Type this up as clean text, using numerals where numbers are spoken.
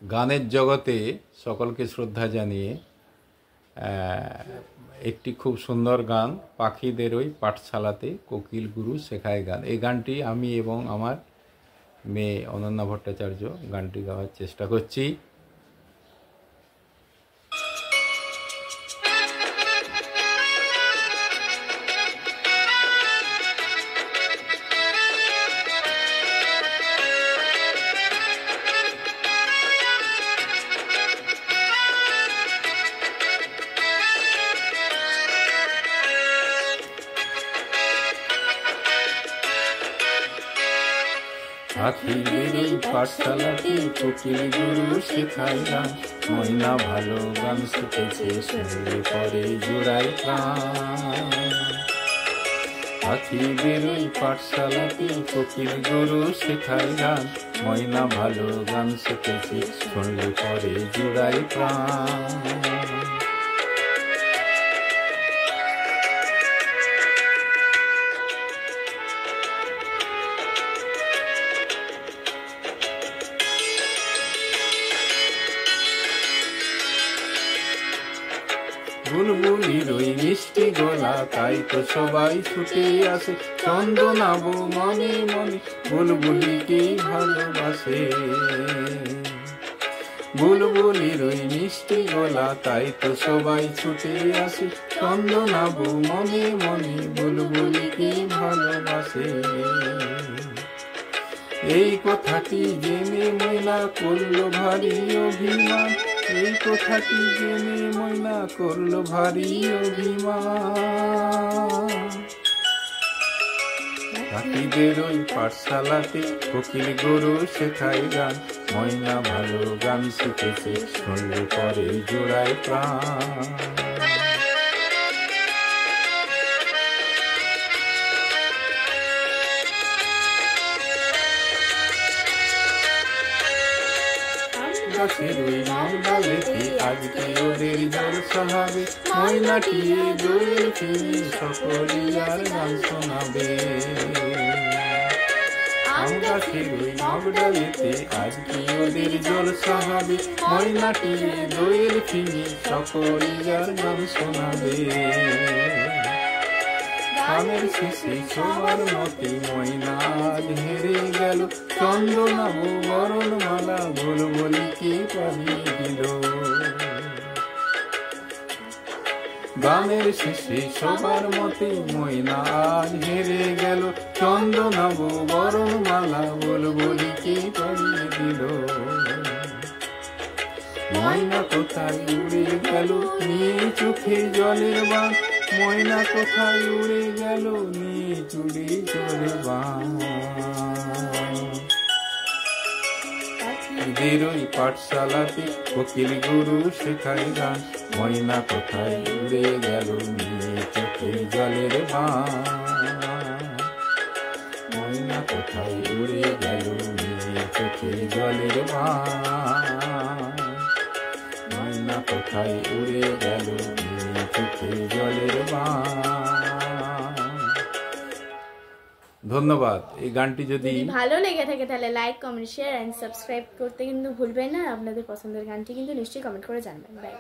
গানের জগতে সকলকে শ্রদ্ধা জানিয়ে একটি খুব সুন্দর গান, পাখিদের ওই পাঠশালাতে কোকিল গুরু শেখায় গান। এই গানটি আমি এবং আমার মেয়ে অনন্যা ভট্টাচার্য গানটি গাওয়ার চেষ্টা করছি। পাখিদের ওই পাঠশালাতে কোকিল গুরু শেখায় গান, ময়না ভালো গান শিখেছে শুনলে পরে জোড়ায় প্রাণ। পাখিদের ওই পাঠশালাতে কোকিল গুরু শেখায় গান, ময়না ভালো গান শিখেছে শুনলে পরে জোড়ায় প্রাণ। বুলবুলির ওই মিষ্টি গলা, তাই তো সবাই ছুটে আসে চন্দনাবু মনে মনে বুলবুলিকে ভালোবাসে। বুলবুলির ওই মিষ্টি গলা, তাই তো সবাই ছুটে আসে চন্দনাবু মনে মনে বুলবুলিকে ভালোবাসে। এই কথাটি জেনে ময়না করলো ভারী অভিমান, এই কথাটি জেনে ময়না করলো ভারী অভিমান। পাখিদের ওই পাঠশালাতে কোকিল গুরু শেখায় গান, ময়না ভালো গান শিখেছে শুনলে পরে জোড়ায় প্রাণ। গাছের ওই ডালেতে আজকে ওদের জলসা হবে, ময়নাটি দোয়েল ফিরে সকলে আর গান শোনাবে। আম গাছের ওই ডালেতে আজকে ওদের জলসা হবে, ময়নাটি দোয়েল ফিরে সকলে আর গান শোনাবে। গানের শেষে সবার মতে ময়না আজ হেরে গেল, চন্দনাবু বরণমালা বুলবুলিকে পাঠিয়ে দিল। গানের শেষে সবার মতে ময়না আজ হেরে গেল, চন্দনাবু বরণমালা বুলবুলিকে পাঠিয়ে দিল। ময়না কোথায় উড়ে গেল নিয়ে চোখে জলের বান, ময়না কোথায় উড়ে গেল নিয়ে চুড়ে জলের বান। পাখিদের ওই পাঠশালাতে কোকিল গুরু শেখায় গান, ময়না কোথায় উড়ে গেল নিয়ে চোখে জলের বান। ময়না কোথায় উড়ে গেল নিয়ে চোখে জলের বান। ময়না কোথায় উড়ে গেল নিয়ে চোখে জলের বান। ধন্যবাদ। এই গানটি যদি ভালো লেগে থাকে তাহলে like, comment, share and subscribe করতে কিন্তু ভুলবেন না। আপনাদের পছন্দের গানটি কিন্তু নিশ্চয়ই কমেন্ট করে জানাবেন। বাই।